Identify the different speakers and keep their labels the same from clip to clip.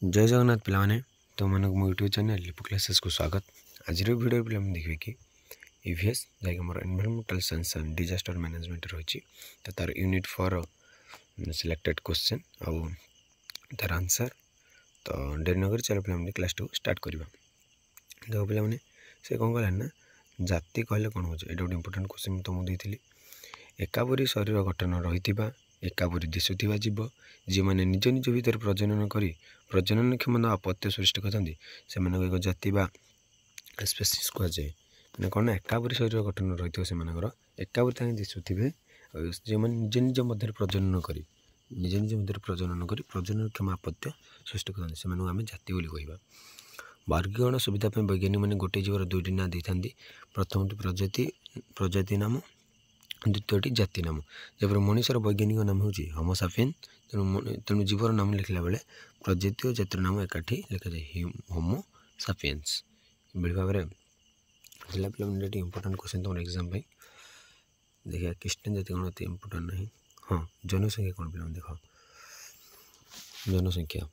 Speaker 1: जय जगन्नाथ पिलाने तो मन मो यूट्यूब चैनल लिपु क्लासेस को स्वागत। आज वीडियो पे देखिए कि ईवीएस जैक मोर environmental science and disaster management रही तो तार यूनिट 4 सिलेक्टेड क्वेश्चन आउ तार आंसर। तो डेरी नगर चलो पे क्लास टू स्टार्ट करवा। देखो पे से कौन कह ना जाति कहले कौन हो गोटे इंपोर्टाट क्वेश्चन तुमको देती। एकापरी शरीर गठन रही एकापरी दिशुवा जीव जी मैंने निज निज भितर प्रजनन कर प्रजनन क्षमता अपत्य सृष्टि करते से एक जाति स्पेसीस कहुए मैंने कौन एकापरी शरीर गठन रही से एकापरी दिशुवे जो मैंने निज निज मध्य प्रजनन कर निज निज मध्य प्रजनन कर प्रजनन क्षम अपत्य सृष्टि करते से आम जाति बोली कहवा। वर्गीकरण सुविधा वैज्ञानिक मैंने गोटे जीवर दुईटी ना दे था। प्रथमटी प्रजाति नाम द्वितीयटी जाति नाम। जब मनुष्यर वैज्ञानिक नाम हूँ होमो सापियंस तेणु जीवर नाम लिखला बेले प्रजाति और जातिर नाम एकाठी लिखा जाए होमो सापियंस भाई भाव में पे इंपोर्टाट क्वेश्चन तुम एग्जाम देखिए क्रिश्चियन जाति कौन ये इंपोर्टाट ना। हाँ जनसंख्या कौन पे देख जनसंख्या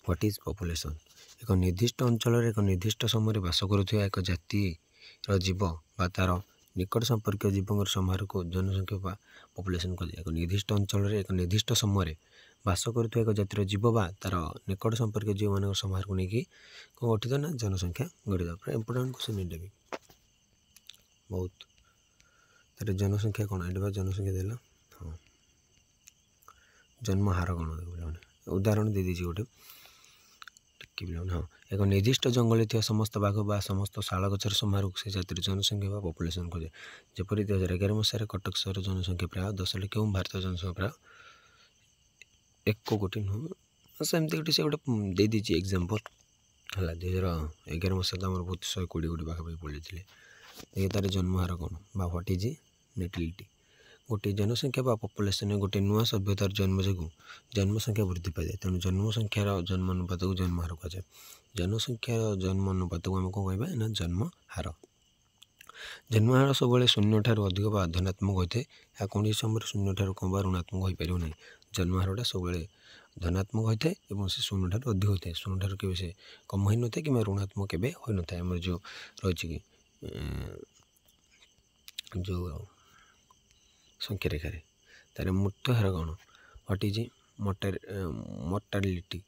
Speaker 1: व्हाट इज पॉपुलेशन एक निर्दिष्ट अंचल एक निर्दिष्ट समय बास करुवा एक जातिर जीव बा तार निकट संपर्क जीवों समारोह को जनसंख्या पॉपुलेशन कह एक निर्दिष्ट अंचल एक निर्दिष्ट समय बास करुवा एक जातिर जीव बा तार निकट संपर्क जीव मान समारोह को लेकिन कौन गठित ना जनसंख्या गठित। पूरा इंपोर्टाट क्वेश्चन ये भी बहुत तार जनसंख्या कौन ये जनसंख्या देला। हाँ जन्म हार कौन देखो उदाहरण दे दीजिए गोटे हाँ एक निर्दिष्ट जंगल थी समस्त बाघ बा समस्त शाल गचर समारोह से जातिर जनसंख्या बा पॉपुलेशन कहे जपरी 2011 मसीह कटक सहर जनसंख्या प्राय 10 लाख और भारत जनसंख्या प्राय 1 कोटी नुह सेमती गोटे से गोटे दे दीजिए एग्जांपल है 2011 मसीह तो बहुत 120 कोटी पाखापाखि पढ़ी देखिए तार जन्म हार कौन बा व्हाट इज नेटिलिटी। गोटे जनसंख्या बा पॉपुलेशन गोटे नुआ सभ्यतार जन्म जो जनसंख्या वृद्धि पाए तेणु जनसंख्यार जन्म अनुपात को जन्म हार कहुए। जनसंख्यार जन्म अनुपात को आम कौन कहवा ना जन्म हार। जन्म हार सब शून्य ठार अधिक बा धनात्मक होता है या कौन समय शून्य ठार कम बा ऋणात्मक हो पार ना। जन्म हारटा सब धनात्मक होता है और से शून्य ठार अधिक होता है शून्य ठार के से कम हो न था कि ऋणात्मक के हो न था। आम जो रही कि जो संख्या रेखार तार मृत्यु हार कौन व्हाट इज मोर्टालिटी।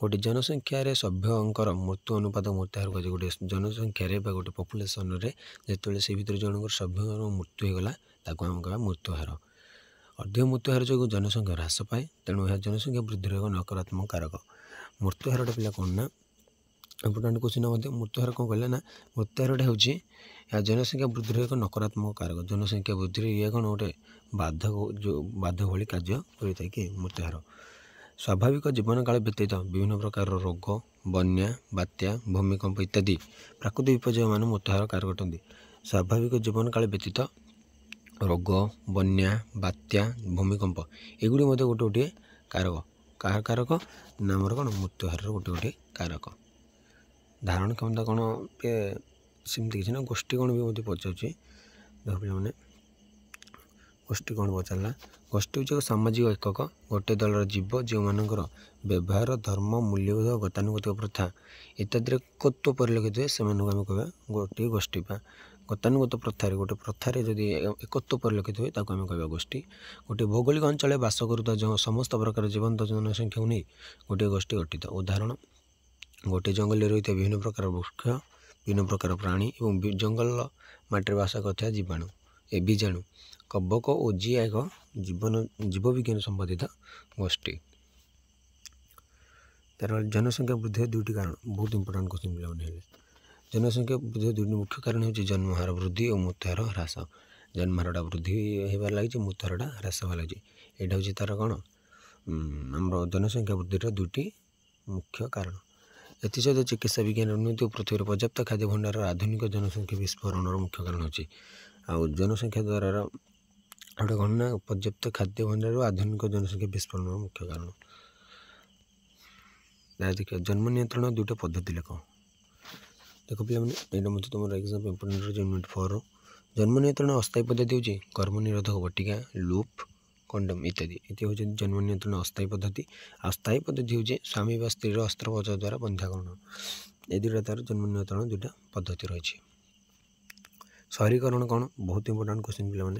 Speaker 1: गोटे जनसंख्यार सभ्यंकर मृत्यु अनुपात मृत्यु हार कहे गोटे जनसंख्यार गोटे पॉपुलेशन जो से भर जनक सभ्य मृत्यु होगला ताको आम कह मृत्यु हार। अधिक मृत्यु हार जो जनसंख्या ह्रास पाए तेणु यह जनसंख्या वृद्धि एक नकारात्मक कारक। मृत्यु हारटा पिला कौन ना इंपोर्टाट क्वेश्चन मृत्यु हार कौन कहला ना मृत्यु हारटा हूँ जनसंख्या वृद्धि एक नकारात्मक कारक। जनसंख्या वृद्धि ये कौन गोटे बाधक जो बाधक भाई कार्य करें कि मृत्यु हार। स्वाभाविक जीवन काल व्यतीत विभिन्न प्रकार रोग बन्या बात्या भूमिकंप इत्यादि प्राकृतिक विपर्यय मान मृत्यु हार कारक अटंती। स्वाभाविक जीवन काल व्यतीत रोग बन्या बात्या भूमिकंप एगुड़ी गोटे गोटे कारक कार कारक नामर कौन मृत्यु हार गोटे गोटे कारक। धारण क्षमता कौन पे सेमती किसी ना गोष्ठी कौन भी मुझे पचार देख पे गोष्ठी कौन पचारा गोष्ठी हूँ एक सामाजिक एकक गोटे दलर जीव जो मानकर व्यवहार धर्म मूल्यबोध गतानुगतिक प्रथा इत्यादि एकत्व परिलक्षित हुए से आम कह गोटे गोष्ठी बा गतानुगत प्रथार गोटे प्रथार जदि एकत्व परिलक्षित हुए ताको आम कह गोष्ठी। गोटे भौगोलिक अंचल बास करुवा जो समस्त प्रकार जीवंत जनसंख्या को नहीं गोटे गोष्ठी गठित। उदाहरण गोटे जंगल रही विभिन्न प्रकार वृक्ष विभिन्न प्रकार प्राणी और जंगल माटी बास कर जीवाणु ए बीजाणु कवक और जिया एक जीव विज्ञान संबंधित गोष्ठी। तार जनसंख्या वृद्धि दुईटी कारण बहुत इंपोर्टाट क्वेश्चन पे जनसंख्या वृद्धि दुईटी मुख्य कारण हो जन्म हार वृद्धि और मृत्यु हार ह्रास। जन्म हारटा वृद्धि होबार लगी मृत्यु हारटा ह्रास होगा लगी यहाँ हूँ तार कौन आम जनसंख्या वृद्धि दुईटी मुख्य कारण। एसत चिकित्सा विज्ञान उन्नति और पृथ्वी पर्याप्त खाद्य भंडार आधुनिक जनसंख्या विस्फोरण मुख्य कारण होची। आउ जनसंख्या द्वारा गोटे कौन ना पर्याप्त खाद्य भंडार आधुनिक जनसंख्या विस्फोरण मुख्य कारण। देखिए जन्म नियंत्रण दुईटा पद्धति लेख देख पे यहाँ मतलब तुम एग्जाम इंपोर्टेंट यूनिट 4 जन्म नियंत्रण अस्थायी पद्धति हूँ गर्भ निरोधक बटिका लूप कंडम इत्यादि ये हूँ जन्म नियंत्रण अस्थायी पद्धति। अस्थायी पद्धति हूँ स्वामी व स्त्री अस्त्रोपचार द्वारा बंध्याकरण। ये दुटा तार जन्म नियंत्रण दुटा पद्धति रही। शहरीकरण कौन बहुत इंपोर्टाट क्वेश्चन पे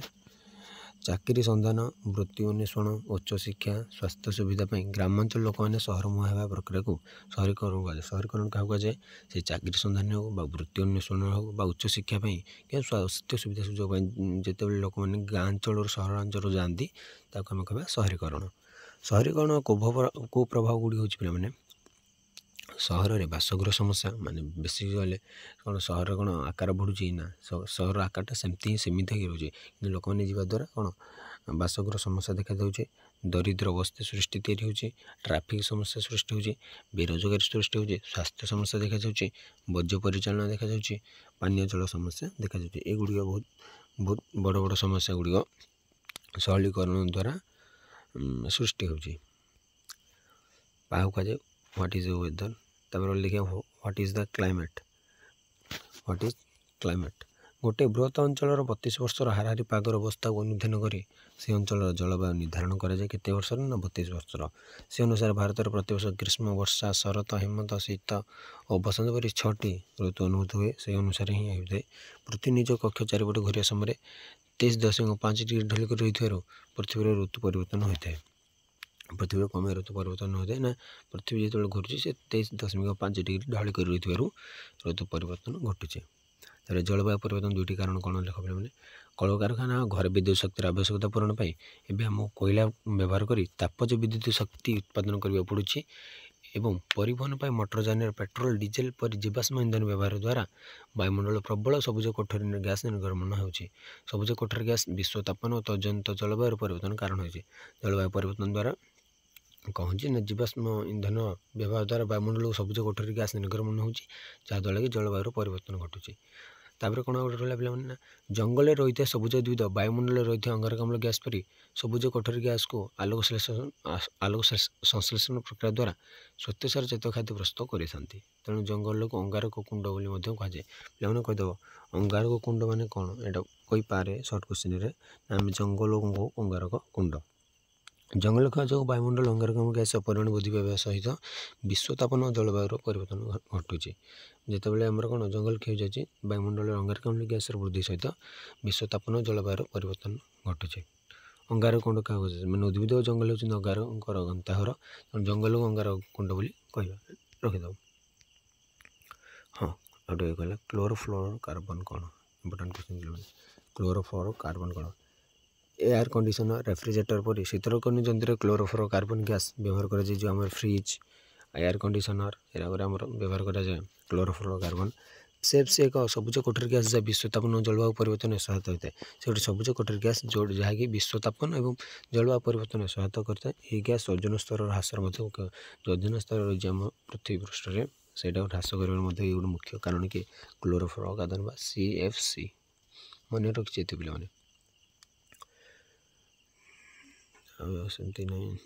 Speaker 1: चाकरी सन्धान वृत्ति अन्वेषण उच्च शिक्षा स्वास्थ्य सुविधा ग्रामांचल लोक मैंने सहर मुहां प्रक्रिया को शहरीकरण कहुए। शहरीकरण क्या कहुए से चाकरी सन्धान हो वृत्ति अन्वेषण हो उच्च शिक्षा कि स्वास्थ्य सुविधा सुजोग जिते लोक मैंने गाँ अंचल सहरांचल जाती आम कह शहरीकरण। शहरीकरण को प्रभाव गुड़ी हूँ पे सहर में बासगृह समस्या माने बेसिक गले कौन सहर कौन आकार बढ़ुची ना सहर आकारटा सेमती सीमित हो रोचे कि लोक मैंने जावा द्वारा कौन बासगृह समस्या देखा जाऊे। दरिद्र अवस्था सृष्टि तैयारी होची। ट्राफिक समस्या सृष्टि होची। बेरोजगारी सृष्टि होची। स्वास्थ्य समस्या देखा जाऊे। बर्ज्य परिचालना देखा जाऊे। पानीय जल समस्या देखा जाऊे। ये गुड़िक बहुत बहुत बड़ बड़ समस्या गुड़िक शहरीकरण द्वारा सृष्टि होची। कहुए व्हाट इज द वेदर तब लिखे what is the climate. What is climate गोटे बृहत अंचल 32 वर्षर हाराहारी पागर अवस्था को अनुधान कर से अंचल जलवायु निर्धारण कराए केते वर्ष ना 32 वर्षर। से अनुसार भारत प्रतिवर्ष ग्रीष्म वर्षा शरत हेमंत शीत और बसंत परी 6टी ऋतु अनुभूत हुए। से अनुसार ही होता। पृथ्वी निज कक्ष चारिपटे घूरिया समय 23.5 डिग्री ढलिक रही पृथ्वी ऋतु परिवर्तन होता है। पृथ्वी कम ऋतु परिवर्तन होता है ना पृथ्वी जो घूरी से 23.5 डिग्री ढाली कर रही ऋतु परिवर्तन घटुचे। तेरे जलवायु परिवर्तन दुईटी कारण कौन लेख पे कल कारखाना घर विद्युत शक्तिर आवश्यकता पूरण पाई एवं आम कोयला व्यवहार कर तापज विद्युत शक्ति उत्पादन करने पड़ुछि एवं परिवहन पर मोटर जान पेट्रोल डीजेल पर जीवाश्म इंधन व्यवहार द्वारा वायुमंडल प्रबल सबुज कोठरी गैस निर्गमन होछि। सबुज कोठरी गैस विश्व तापन और तजंत जलवायु परिवर्तन कारण होछि। जलवायु परिवर्तन द्वारा कहूँ ना जीवाश्म इंधन व्यवहार द्वारा वायुमंडल सबुज कोठरी गैस निर्गमन होछि जहाँद्वारा कि जलवायु परिवर्तन घटुछि। तापर कौन गोटे रहा पे ना जंगल रही है सबुज द्विध वायुमंडल रही है अंगारकाम्ल गैस परी सबुज कोठरी गैस को आलोक संश्लेषण प्रक्रिया द्वारा श्वेतसार जातीय खाद्य प्रस्तुत करते। तेणु जंगल को अंगारक कुंड कहुए। पे कहीदेव अंगारक कुंड मान कौन यहाँ कही पारे सर्ट क्वेश्चन आम जंगल को अंगारक कुंड। जंगल खा जो वायुमंडल अंगारकाम्ल गैस परिमाण वृद्धि पाइबा सहित विश्व तापन और जलवायु परिवर्तन घटुचे। जितेबाला आमर कौन जंगल क्षय जाए वायुमंडल अंगारकाम्ल गैस वृद्धि सहित विश्व तापन और जलवायु परिवर्तन घटुचे। अंगारक कुंड क्या मैंने उद्भिद जंगल होती अंगार गंताघर जंगल को अंगार कुंड बोली कह रखिदेव। हाँ आगे कहला क्लोरोफ्लोरोकार्बन कौन इंपोर्टेंट क्वेश्चन। क्लोरोफ्लोरोकार्बन कौन एयर कंडीशनर रेफ्रिजरेटर पर शीतलकरण जंत्र क्लोरोफ्लोरोकार्बन गैस व्यवहार कराए जो आम फ्रिज एयर कंडीशनर एरागर आम व्यवहार कराए क्लोरोफ्लोरोकार्बन। से एक सबुज कोठरी गैस जहाँ विश्वतापन और जलवायु परिवर्तन सहायता होता है। से गोटे सबुज कोठरी गैस जो जहाँकि विश्वतापन और जलवायु परिवर्तन सहायता करता है। ये गैस ओजोन स्तर ह्रास जो ओजोन स्तर रही आम पृथ्वी पृष्ठ में से ह्रास कर गोटे मुख्य कारण कि क्लोरोफ्लोरोकार्बन CFC मन रखी पे सेमती नहीं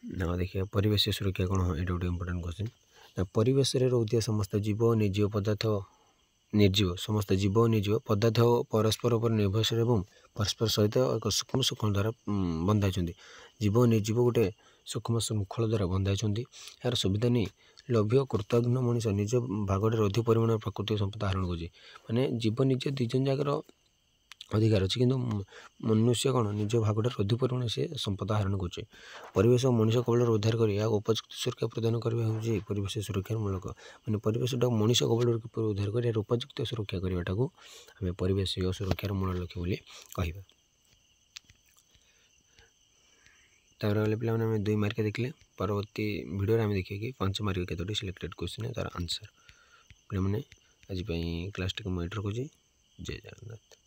Speaker 1: ना। देखिए परिवेश सुरक्षा कौन ये गोटे इंपोर्टेंट क्वेश्चन। परिवेश में रोकता समस्त जीव निर्जीव पदार्थ निर्जीव समस्त जीव निर्जीव पदार्थ परस्पर पर निर्भरशील और परस्पर सहित एक सूक्ष्म श्रृंखल द्वारा बंधाई। जीव निर्जीव गोटे सूक्ष्म श्रृंखल द्वारा बंधाई यार सुविधा नहीं लभ्य कृतज्ञ मनीष निज भागटे अधिक परिमाण प्राकृतिक संपदा हरण कर माने जीव निज दुईजन जाकर अधिकार अच्छी कि मनुष्य कौन निज भागटे अधिक परिमाण से संपदा हरण कर परिवेश मनीष कबल उद्धार कर उपयुक्त सुरक्षा प्रदान करवा हूँ परिवेश सुरक्षार मूलक मैंने परिवेश मनीष कबल उद्धार कर उपयुक्त सुरक्षा करवाटा को आम परिवेश सुरक्षार मूल लक्ष्य बोली कहवा। तार पे आम 2 मार्क देखले परवर्ती वीडियो आम देखिए कि 5 मार्क केतोटी सिलेक्टेड क्वेश्चन है तार आंसर पे आज क्लास टी मुझे रखुच्छी। जय जगन्नाथ।